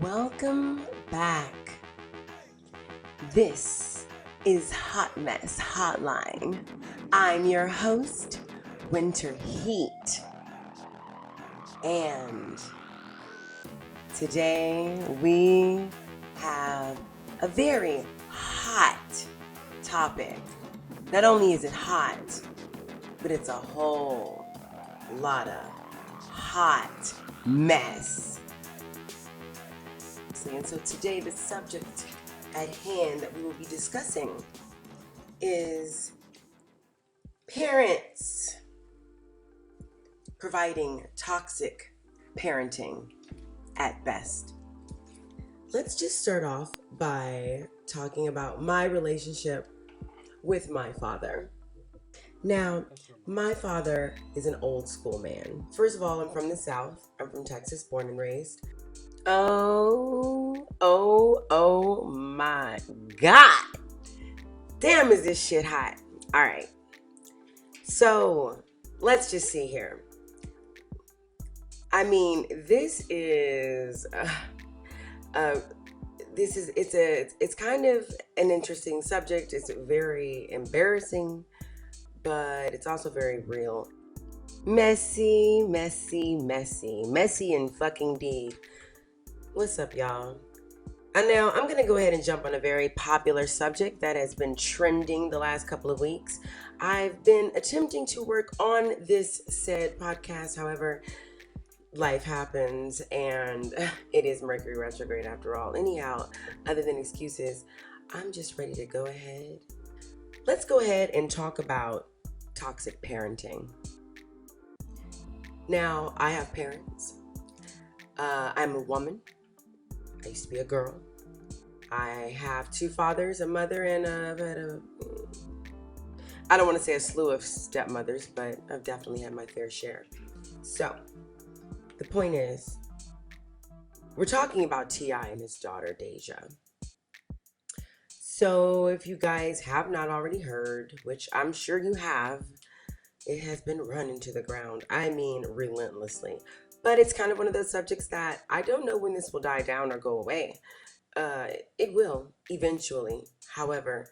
Welcome back. This is Hautmess Hotline. I'm your host, Wynter Heat. And today we have a very hot topic. Not only is it hot, but it's a whole lot of hot mess. And so today the subject at hand that we will be discussing is parents providing toxic parenting at best. Let's just start off by talking about my relationship with my father. Now, my father is an old school man. First of all, I'm from the South. I'm from Texas, born and raised. Oh my God. Damn, is this shit hot. All right. So let's just see here. I mean, it's kind of an interesting subject. It's very embarrassing, but it's also very real. Messy and fucking deep. What's up, y'all? And now I'm going to go ahead and jump on a very popular subject that has been trending the last couple of weeks. I've been attempting to work on this said podcast. However, life happens and it is Mercury retrograde after all. Anyhow, other than excuses, I'm just ready to go ahead. Let's go ahead and talk about toxic parenting. Now, I have parents. I'm a woman. I used to be a girl. I have two fathers, a mother, and I don't want to say a slew of stepmothers, but I've definitely had my fair share. So, the point is, we're talking about T.I. and his daughter, Deja. So, if you guys have not already heard, which I'm sure you have, it has been run into the ground. I mean, relentlessly. But it's kind of one of those subjects that I don't know when this will die down or go away. It will eventually. However,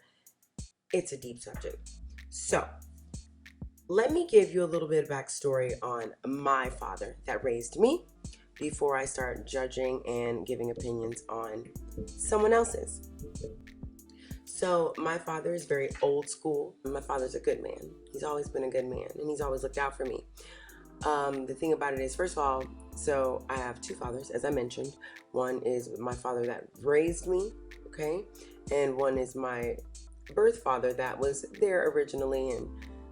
it's a deep subject. So, let me give you a little bit of backstory on my father that raised me before I start judging and giving opinions on someone else's. So, my father is very old school. My father's a good man. He's always been a good man, and he's always looked out for me. The thing about it is, first of all, so I have two fathers, as I mentioned. One is my father that raised me, okay? And one is my birth father that was there originally, and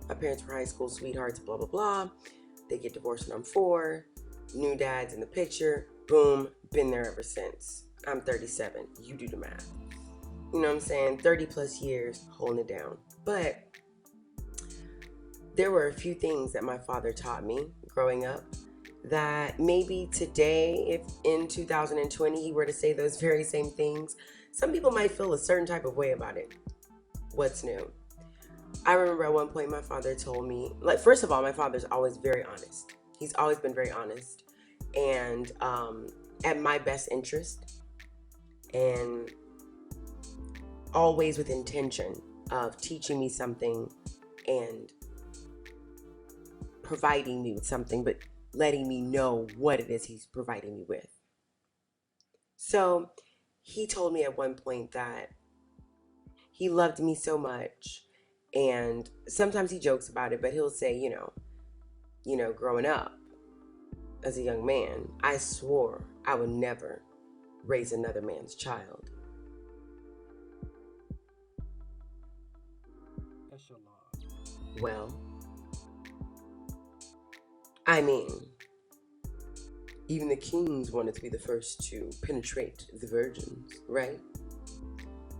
my parents were high school sweethearts, blah, blah, blah. They get divorced when I'm 4. New dad's in the picture. Boom, been there ever since. I'm 37. You do the math. You know what I'm saying? 30 plus years holding it down. But there were a few things that my father taught me growing up that maybe today, if in 2020 he were to say those very same things, some people might feel a certain type of way about it. What's new? I remember at one point my father told me, like, first of all, my father's always very honest. He's always been very honest and at my best interest and always with intention of teaching me something and providing me with something, but letting me know what it is he's providing me with. So he told me at one point that he loved me so much, and sometimes he jokes about it, but he'll say, you know, growing up as a young man, I swore I would never raise another man's child. Well, I mean, even the kings wanted to be the first to penetrate the virgins, right?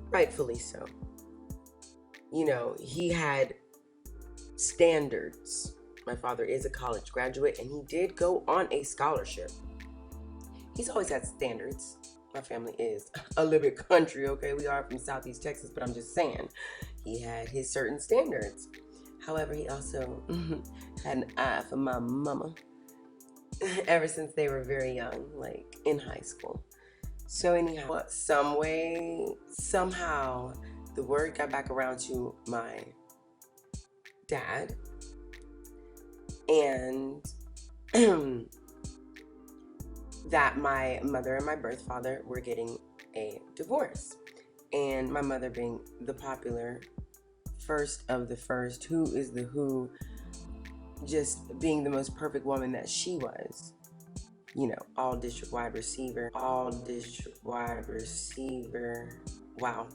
Rightfully so. You know, he had standards. My father is a college graduate, and he did go on a scholarship. He's always had standards. My family is a little bit country, okay? We are from Southeast Texas, but I'm just saying, he had his certain standards. However, he also had an eye for my mama ever since they were very young, like in high school. So anyhow, some way, somehow, the word got back around to my dad, and that my mother and my birth father were getting a divorce. And my mother being the popular first of the first, who is the who, just being the most perfect woman that she was. You know, all district wide receiver. Wow,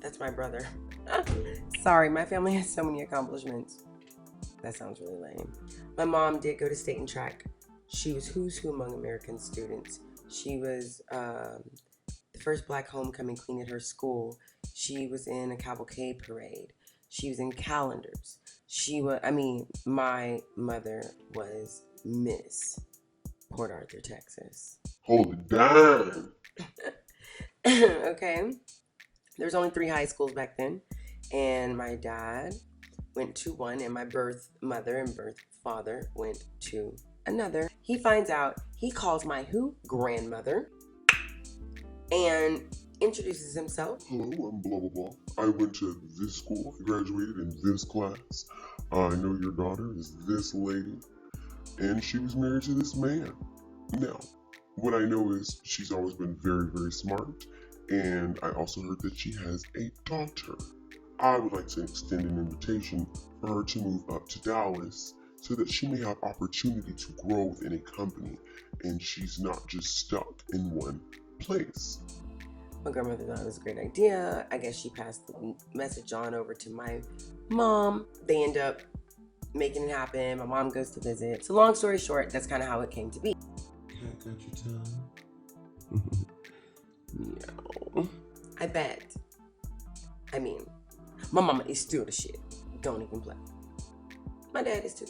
that's my brother. Sorry, my family has so many accomplishments. That sounds really lame. My mom did go to state and track. She was who's who among American students. She was the first black homecoming queen at her school. She was in a cavalcade parade. She was in calendars. My mother was Miss Port Arthur, Texas. Hold it down. Okay. There was only 3 high schools back then. And my dad went to one, and my birth mother and birth father went to another. He finds out, he calls my who? Grandmother, and introduces himself. Hello, I'm blah blah blah. I went to this school, graduated in this class. I know your daughter is this lady, and she was married to this man. Now, what I know is she's always been very, very smart, and I also heard that she has a daughter. I would like to extend an invitation for her to move up to Dallas so that she may have opportunity to grow within a company and she's not just stuck in one place. My grandmother thought it was a great idea. I guess she passed the message on over to my mom. They end up making it happen. My mom goes to visit. So long story short, that's kind of how it came to be. Cat got your tongue? No. I bet. I mean, my mama is still the shit. Don't even play. My dad is too.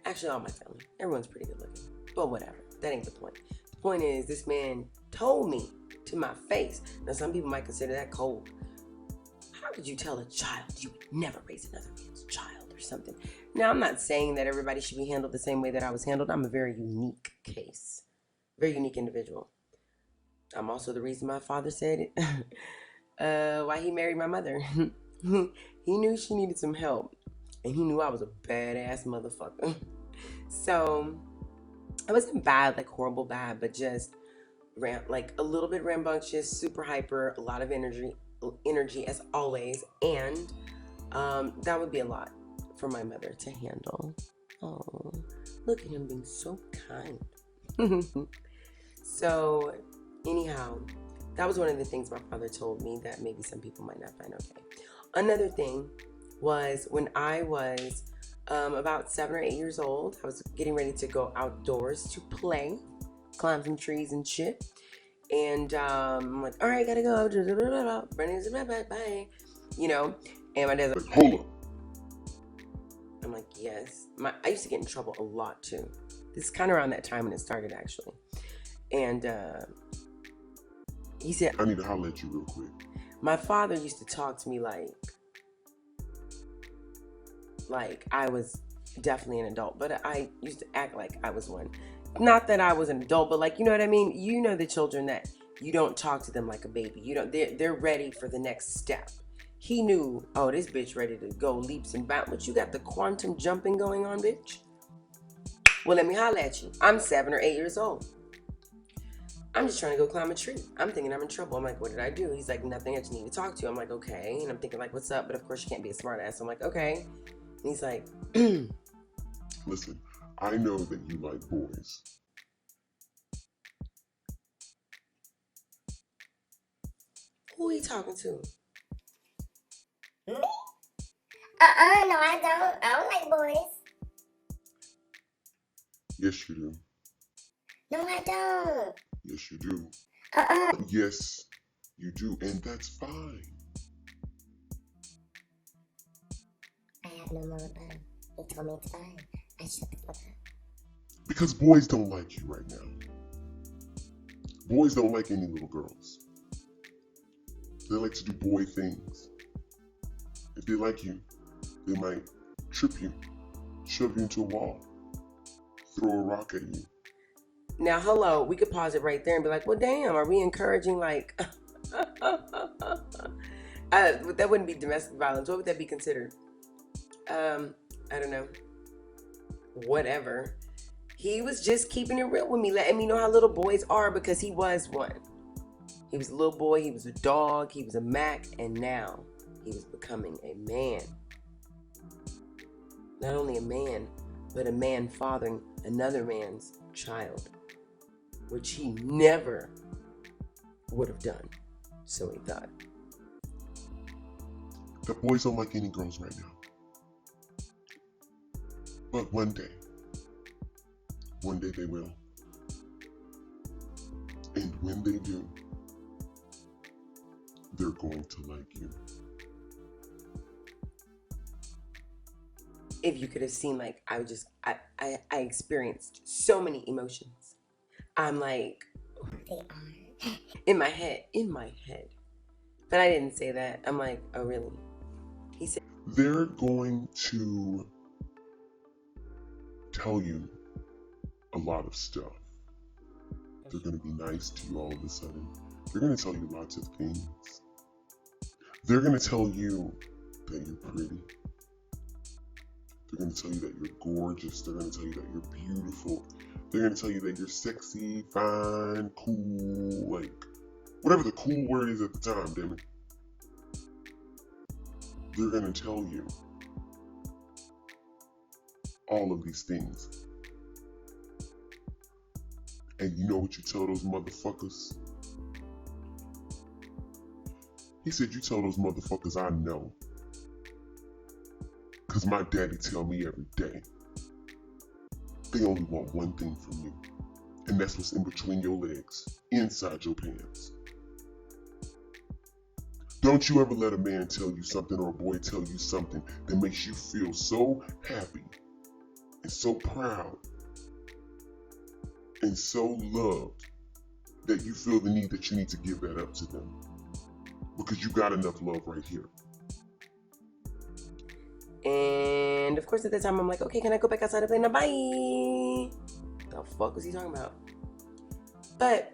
Actually, all my family. Everyone's pretty good looking. But whatever. That ain't the point. The point is, this man told me to my face. Now, some people might consider that cold. How could you tell a child you would never raise another man's child or something? Now, I'm not saying that everybody should be handled the same way that I was handled. I'm a very unique case. Very unique individual. I'm also the reason my father said it. Why he married my mother. He knew she needed some help. And he knew I was a badass motherfucker. So, I wasn't bad, like horrible bad, but just like a little bit rambunctious, super hyper, a lot of energy as always. And that would be a lot for my mother to handle. Oh, look at him being so kind. So, anyhow, that was one of the things my father told me that maybe some people might not find okay. Another thing was when I was about 7 or 8 years old, I was getting ready to go outdoors to play, climb some trees and shit. And I'm like, all right, gotta go. Bye. You know, and my dad's like, hold up. I'm like, yes. I used to get in trouble a lot too. This is kind of around that time when it started, actually. And he said, I need to holler at you real quick. My father used to talk to me like I was definitely an adult, but I used to act like I was one. Not that I was an adult, but like, you know what I mean? You know the children that you don't talk to them like a baby. You don't. They're ready for the next step. He knew, oh, this bitch ready to go leaps and bounds. But you got the quantum jumping going on, bitch. Well, let me holler at you. I'm 7 or 8 years old. I'm just trying to go climb a tree. I'm thinking I'm in trouble. I'm like, what did I do? He's like, nothing, I just need to talk to you. I'm like, okay. And I'm thinking like, what's up? But of course you can't be a smart ass. I'm like, okay. And he's like, listen, I know that you like boys. Who are you talking to? Me? No, I don't. I don't like boys. Yes, you do. No, I don't. Yes, you do. Yes, you do, and that's fine. I have no more rebuttal. He told me it's fine. I shut the fuck up. Because boys don't like you right now. Boys don't like any little girls. They like to do boy things. If they like you, they might trip you, shove you into a wall, throw a rock at you. Now, hello, we could pause it right there and be like, well, damn, are we encouraging like that wouldn't be domestic violence. What would that be considered? I don't know. Whatever. He was just keeping it real with me, letting me know how little boys are because he was one. He was a little boy, he was a dog, he was a Mac, and now he was becoming a man. Not only a man, but a man fathering another man's child, which he never would have done. So he thought. The boys don't like any girls right now. But one day they will. And when they do, they're going to like you. If you could have seen, like, I experienced so many emotions. I'm like, They are. in my head. But I didn't say that. I'm like, oh, really? He said, They're going to tell you a lot of stuff. They're going to be nice to you all of a sudden. They're going to tell you lots of things. They're going to tell you that you're pretty. They're going to tell you that you're gorgeous. They're going to tell you that you're beautiful. They're going to tell you that you're sexy, fine, cool, like whatever the cool word is at the time, damn it. They're going to tell you all of these things. And you know what you tell those motherfuckers? He said, you tell those motherfuckers I know. Cause my daddy tell me every day. They only want one thing from you. And that's what's in between your legs, inside your pants. Don't you ever let a man tell you something or a boy tell you something that makes you feel so happy and so proud and so loved that you feel the need that you need to give that up to them. Because you got enough love right here. and of course at the time I'm like, okay, can I go back outside and play? Now, bye. The fuck was he talking about? But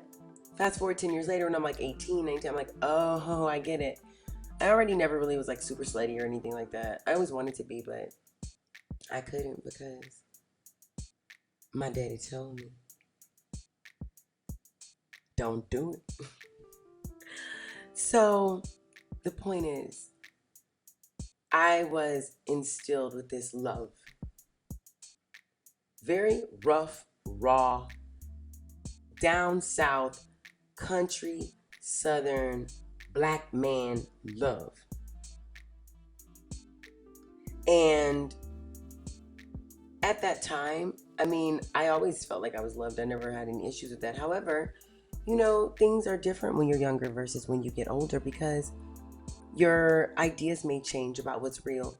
fast forward 10 years later when I'm like 18, 19, I'm like, oh, I get it. I already never really was like super slutty or anything like that. I always wanted to be, but I couldn't because my daddy told me, don't do it. So the point is, I was instilled with this love. Very rough, raw, down south, country, southern, black man love. And at that time, I mean, I always felt like I was loved. I never had any issues with that. However, you know, things are different when you're younger versus when you get older because your ideas may change about what's real.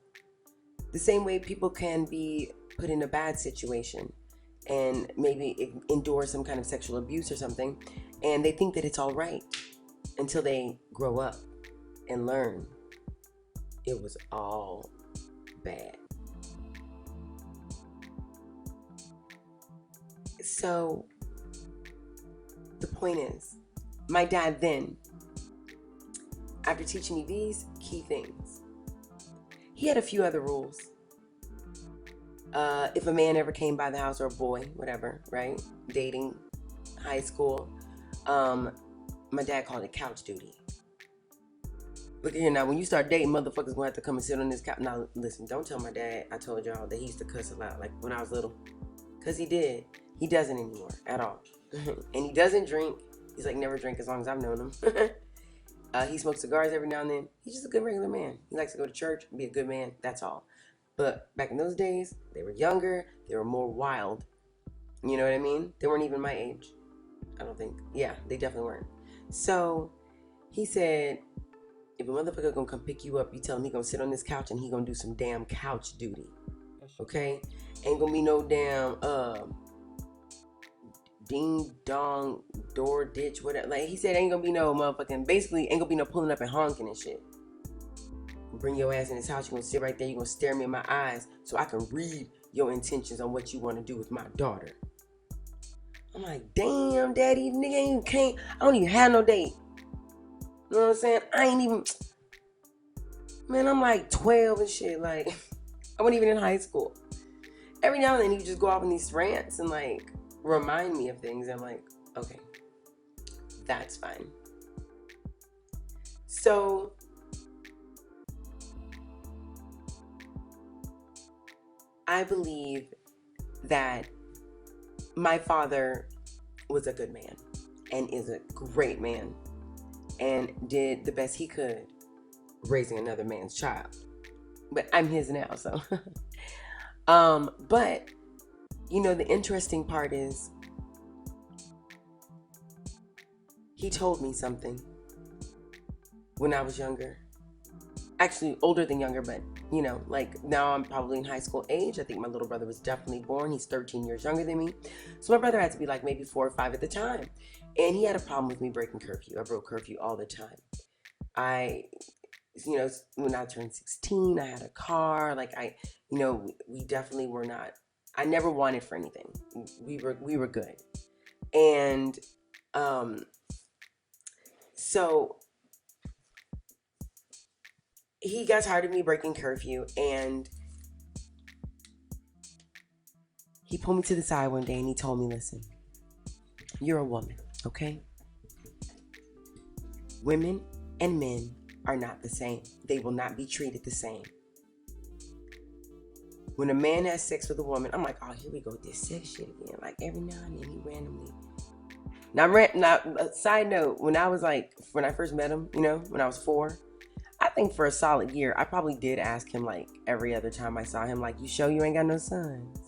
The same way people can be put in a bad situation and maybe endure some kind of sexual abuse or something, and they think that it's all right until they grow up and learn it was all bad. So the point is, my dad then, after teaching me these key things, he had a few other rules. If a man ever came by the house, or a boy, whatever, right? Dating, high school, my dad called it couch duty. Look at here now, when you start dating, motherfuckers gonna have to come and sit on this couch. Now, listen, don't tell my dad I told y'all that he used to cuss a lot, like when I was little. Because he did. He doesn't anymore, at all. And he doesn't drink. He's like never drink as long as I've known him. He smokes cigars every now and then. He's just a good regular man. He likes to go to church, be a good man, that's all. But back in those days, they were younger, they were more wild. You know what I mean? They weren't even my age, I don't think. Yeah, they definitely weren't. So he said, if a motherfucker gonna come pick you up, you tell him he gonna sit on this couch and he gonna do some damn couch duty. Okay? Ain't gonna be no damn ding dong door ditch whatever. Like he said, ain't gonna be no motherfucking, basically ain't gonna be no pulling up and honking and shit. Bring your ass in this house, you gonna sit right there, you gonna stare me in my eyes so I can read your intentions on what you want to do with my daughter. I'm like, damn, daddy, nigga ain't can't. I don't even have no date. You know what I'm saying? I ain't even. Man, I'm like 12 and shit. Like, I wasn't even in high school. Every now and then, you just go off on these rants and like remind me of things. I'm like, okay, that's fine. So, I believe that my father was a good man and is a great man and did the best he could raising another man's child. But I'm his now, so. But, the interesting part is he told me something when I was younger. Actually, older than younger, but, like now I'm probably in high school age. I think my little brother was definitely born. He's 13 years younger than me. So my brother had to be like maybe 4 or 5 at the time. And he had a problem with me breaking curfew. I broke curfew all the time. When I turned 16, I had a car. Like we definitely were not, I never wanted for anything. We were good. And, so he got tired of me breaking curfew, and he pulled me to the side one day and he told me, listen, you're a woman, okay? Women and men are not the same. They will not be treated the same. When a man has sex with a woman, I'm like, oh, here we go with this sex shit again. Like every now and then he randomly. Now, side note, when I first met him, when I was 4, I think for a solid year, I probably did ask him like every other time I saw him, like, you sure you ain't got no sons?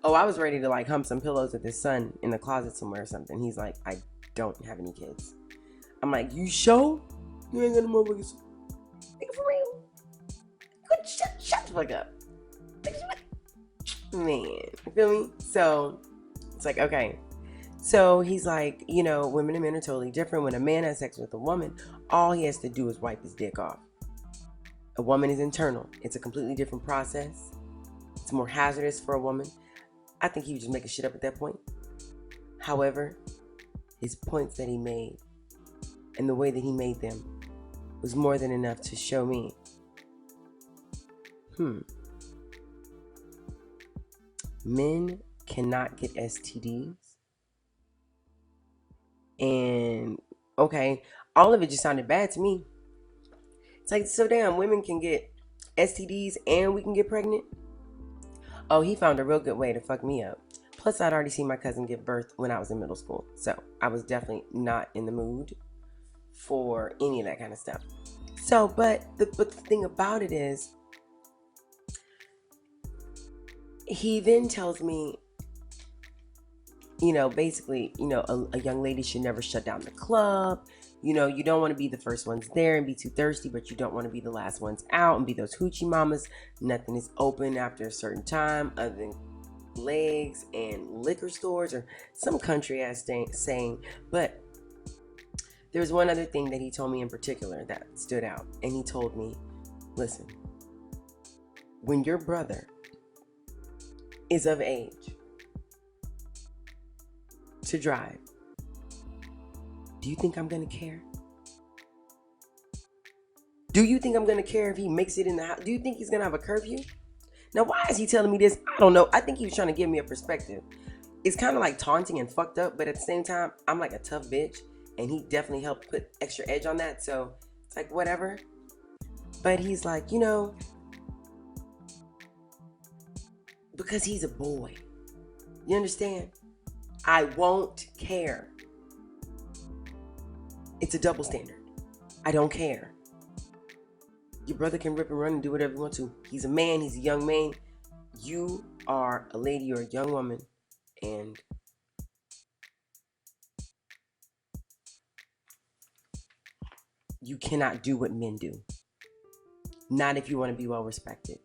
Oh, I was ready to like hump some pillows with his son in the closet somewhere or something. He's like, I don't have any kids. I'm like, you sure? You ain't got no motherfuckers. Nigga, for real? Shut the fuck up. Man, you feel me? So, it's like, okay. So, he's like, women and men are totally different. When a man has sex with a woman, all he has to do is wipe his dick off. A woman is internal. It's a completely different process. It's more hazardous for a woman. I think he was just making shit up at that point. However, his points that he made and the way that he made them was more than enough to show me, men cannot get STDs. And, okay, all of it just sounded bad to me. It's like, so damn, women can get STDs and we can get pregnant? Oh, he found a real good way to fuck me up. Plus, I'd already seen my cousin give birth when I was in middle school. So, I was definitely not in the mood for any of that kind of stuff. So, but the thing about it is, he then tells me, basically, a young lady should never shut down the club. You don't want to be the first ones there and be too thirsty, but you don't want to be the last ones out and be those hoochie mamas. Nothing is open after a certain time other than legs and liquor stores or some country ass saying. But there's one other thing that he told me in particular that stood out. And he told me, listen, when your brother is of age to drive, do you think I'm gonna care? Do you think I'm gonna care if he makes it in the house? Do you think he's gonna have a curfew? Now, why is he telling me this? I don't know. I think he was trying to give me a perspective. It's kind of like taunting and fucked up, but at the same time, I'm like a tough bitch, and he definitely helped put extra edge on that. So it's like, whatever. But he's like, because he's a boy. You understand? I won't care. It's a double standard. I don't care. Your brother can rip and run and do whatever he wants to. He's a man. He's a young man. You are a lady or a young woman. And you cannot do what men do. Not if you want to be well respected.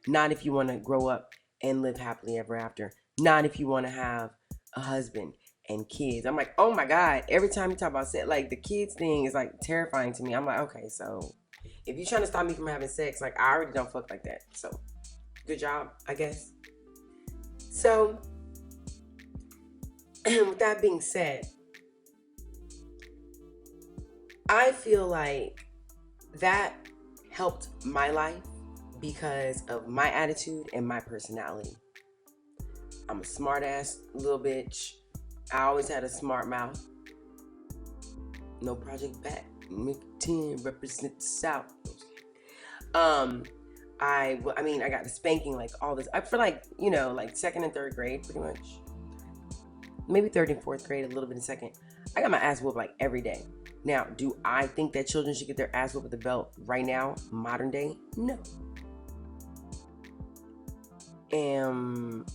Not if you want to grow up and live happily ever after. Not if you want to have a husband and kids. I'm like, oh my God. Every time you talk about sex, like the kids thing is like terrifying to me. I'm like, okay, so if you're trying to stop me from having sex, like I already don't fuck like that. So good job, I guess. So with that being said, I feel like that helped my life because of my attitude and my personality. I'm a smart ass little bitch. I always had a smart mouth. No project back. Make 10 represent the South. I got the spanking like all this. I feel like, like second and third grade pretty much. Maybe third and fourth grade, a little bit in second. I got my ass whooped like every day. Now, do I think that children should get their ass whooped with a belt right now, modern day? No. Am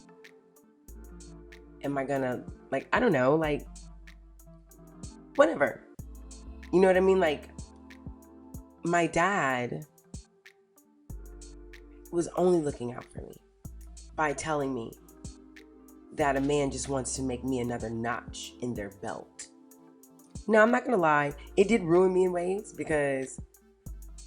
I gonna, like, I don't know, like, whatever. You know what I mean? Like, my dad was only looking out for me by telling me that a man just wants to make me another notch in their belt. Now, I'm not gonna lie, it did ruin me in ways because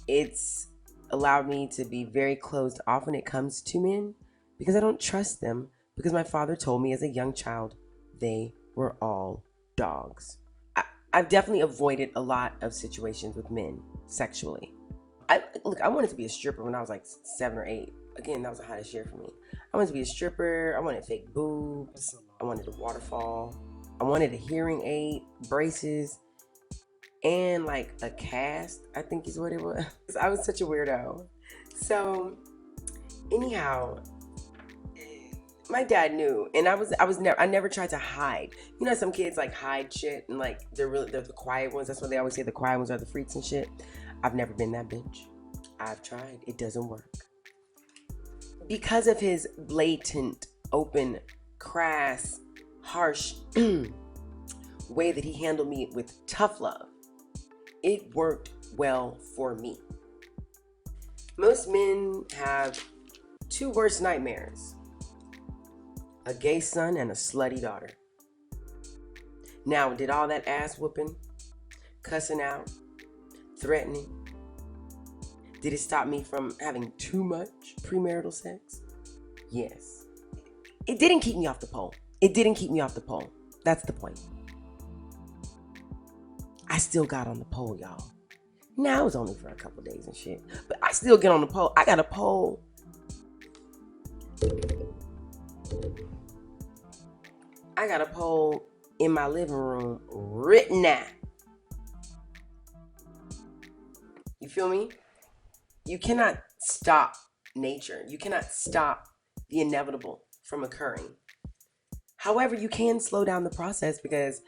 it's allowed me to be very closed off when it comes to men because I don't trust them because my father told me as a young child they were all dogs. I've definitely avoided a lot of situations with men sexually. I wanted to be a stripper when I was like 7 or 8. Again, that was the hottest year for me. I wanted to be a stripper. I wanted fake boobs. I wanted a waterfall. I wanted a hearing aid, braces, and like a cast, I think is what it was. I was such a weirdo. So, anyhow, my dad knew, and I never tried to hide. You know, some kids like hide shit, and like they're the quiet ones. That's what they always say. The quiet ones are the freaks and shit. I've never been that bitch. I've tried. It doesn't work. Because of his blatant, open, crass, harsh way that he handled me with tough love, it worked well for me. Most men have 2 worst nightmares: a gay son and a slutty daughter. Now, did all that ass whooping, cussing out, threatening, did it stop me from having too much premarital sex? Yes. It didn't keep me off the pole. That's the point. I still got on the pole, y'all. Now, it was only for a couple days and shit, but I still get on the pole. I got a pole. I got a pole in my living room written at. You feel me? You cannot stop nature. You cannot stop the inevitable from occurring. However, you can slow down the process because,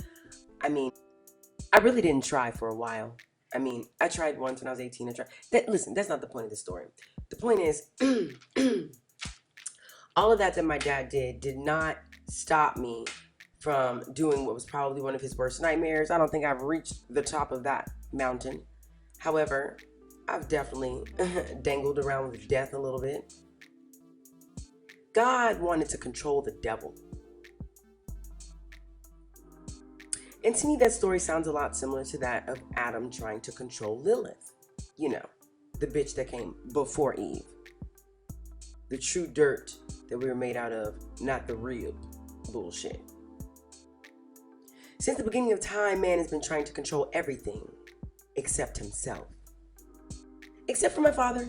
I really didn't try for a while. I tried once when I was 18. Listen, that's not the point of the story. The point is, all of that my dad did not stop me from doing what was probably one of his worst nightmares. I don't think I've reached the top of that mountain. However, I've definitely dangled around with death a little bit. God wanted to control the devil. And to me, that story sounds a lot similar to that of Adam trying to control Lilith. You know, the bitch that came before Eve. The true dirt that we were made out of, not the real bullshit. Since the beginning of time, man has been trying to control everything except himself. Except for my father.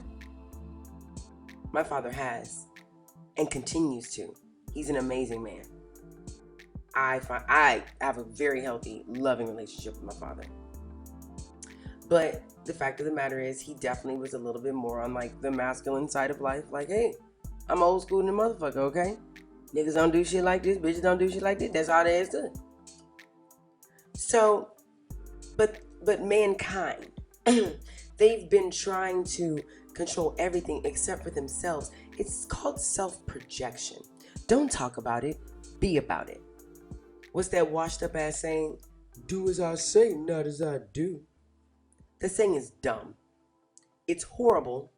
My father has and continues to. He's an amazing man. I have a very healthy, loving relationship with my father. But the fact of the matter is, he definitely was a little bit more on like the masculine side of life. Like, hey, I'm old school in the motherfucker, okay? Niggas don't do shit like this, bitches don't do shit like this. That's all there is to it. So, but mankind, they've been trying to control everything except for themselves. It's called self-projection. Don't talk about it, be about it. What's that washed up ass saying? Do as I say, not as I do. That saying is dumb. It's horrible.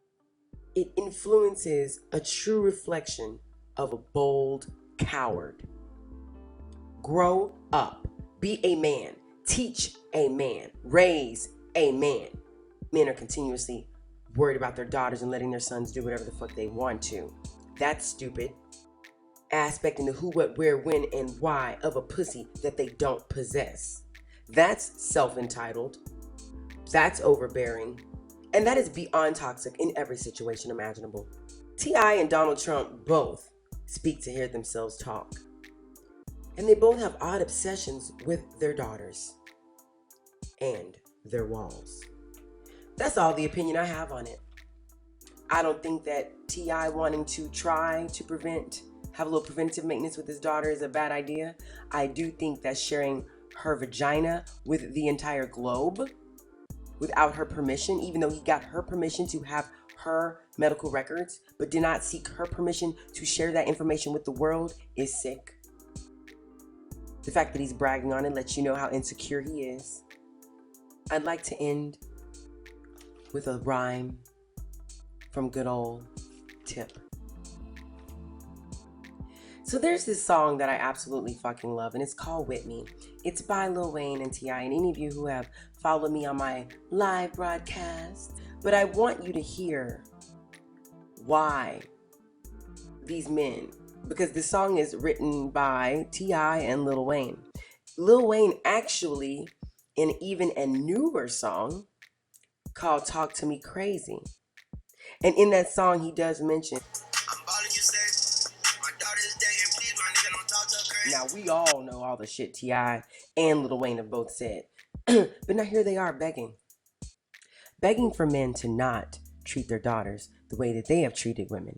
It influences a true reflection of a bold coward. Grow up. Be a man. Teach a man. Raise a man. Men are continuously worried about their daughters and letting their sons do whatever the fuck they want to. That's stupid. aspect in the who, what, where, when, and why of a pussy that they don't possess. That's self-entitled. That's overbearing. And that is beyond toxic in every situation imaginable. T.I. and Donald Trump both speak to hear themselves talk. And they both have odd obsessions with their daughters and their walls. That's all the opinion I have on it. I don't think that T.I. wanting to try to have a little preventative maintenance with his daughter is a bad idea. I do think that sharing her vagina with the entire globe without her permission, even though he got her permission to have her medical records, but did not seek her permission to share that information with the world, is sick. The fact that he's bragging on it lets you know how insecure he is. I'd like to end with a rhyme from good old Tip. So there's this song that I absolutely fucking love, and it's called With Me. It's by Lil Wayne and T.I. and any of you who have followed me on my live broadcast. But I want you to hear why these men, because the song is written by T.I. and Lil Wayne. Lil Wayne actually, in even a newer song called Talk to Me Crazy. And in that song, he does mention, now we all know all the shit T.I. and Lil Wayne have both said. But now here they are begging for men to not treat their daughters the way that they have treated women.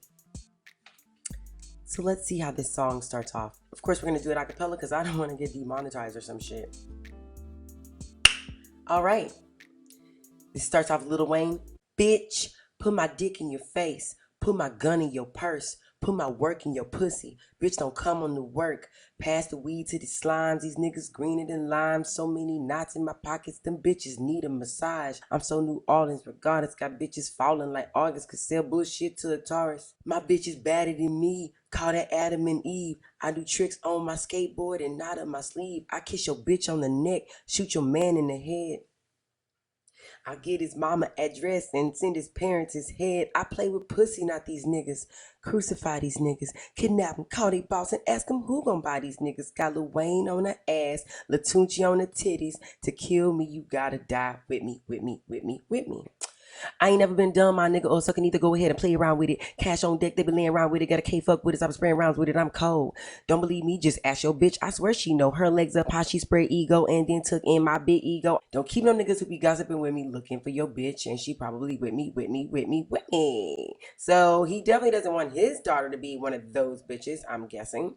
So let's see how this song starts off. Of course, we're going to do it a cappella because I don't want to get demonetized or some shit. All right. This starts off Lil Wayne. Bitch, put my dick in your face. Put my gun in your purse. Put my work in your pussy. Bitch, don't come on to work. Pass the weed to the slimes. These niggas greener than lime. So many knots in my pockets. Them bitches need a massage. I'm so New Orleans regardless. Got bitches falling like August. Could sell bullshit to a Taurus. My bitch is badder than me. Call that Adam and Eve. I do tricks on my skateboard and not up my sleeve. I kiss your bitch on the neck. Shoot your man in the head. I get his mama address and send his parents his head. I play with pussy, not these niggas. Crucify these niggas. Kidnap them, call they boss and ask them who gon' buy these niggas. Got Lil Wayne on the ass, Latunchi on the titties. To kill me, you gotta die with me, with me, with me, with me. I ain't never been dumb, my nigga, or so can either go ahead and play around with it. Cash on deck, they been laying around with it. Got a K-fuck with us, I been spraying rounds with it, I'm cold. Don't believe me, just ask your bitch. I swear she know her legs up, how she spread ego and then took in my big ego. Don't keep no niggas who be gossiping with me looking for your bitch, and she probably with me, with me, with me, with me. So he definitely doesn't want his daughter to be one of those bitches, I'm guessing.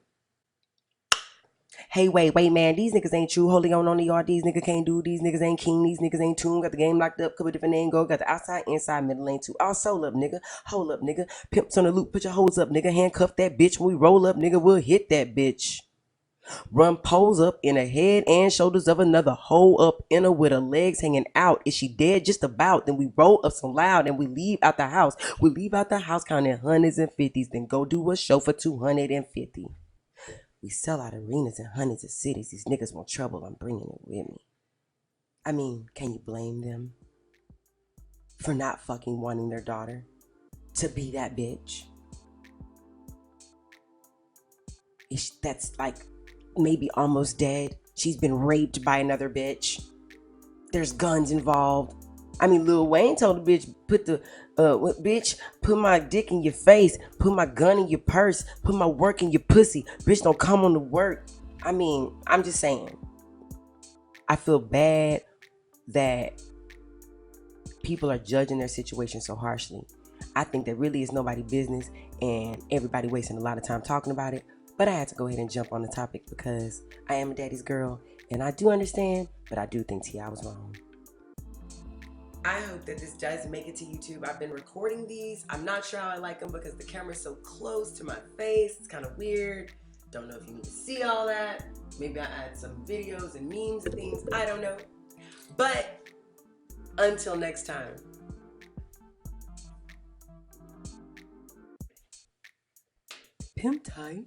Hey, wait, man, these niggas ain't true. Holding on the yard, these niggas can't do. These niggas ain't king, these niggas ain't tuned. Got the game locked up, couple different angle. Got the outside, inside, middle lane too. All soul up, nigga. Hold up, nigga. Pimps on the loop, put your hoes up, nigga. Handcuff that bitch. When we roll up, nigga, we'll hit that bitch. Run pose up in the head and shoulders of another hoe up in her with her legs hanging out. Is she dead? Just about. Then we roll up some loud and we leave out the house. We leave out the house counting hundreds and fifties. Then go do a show for 250. We sell out arenas in hundreds of cities. These niggas want trouble. I'm bringing it with me. I mean, can you blame them for not fucking wanting their daughter to be that bitch? That's like maybe almost dead. She's been raped by another bitch. There's guns involved. I mean, Lil Wayne told the bitch, bitch, put my dick in your face, put my gun in your purse, put my work in your pussy. Bitch, don't come on to work. I mean, I'm just saying. I feel bad that people are judging their situation so harshly. I think that really is nobody's business and everybody wasting a lot of time talking about it. But I had to go ahead and jump on the topic because I am a daddy's girl and I do understand, but I do think T.I. was wrong. I hope that this does make it to YouTube. I've been recording these. I'm not sure how I like them because the camera's so close to my face. It's kind of weird. Don't know if you need to see all that. Maybe I add some videos and memes and things. I don't know. But until next time. Pimp tight.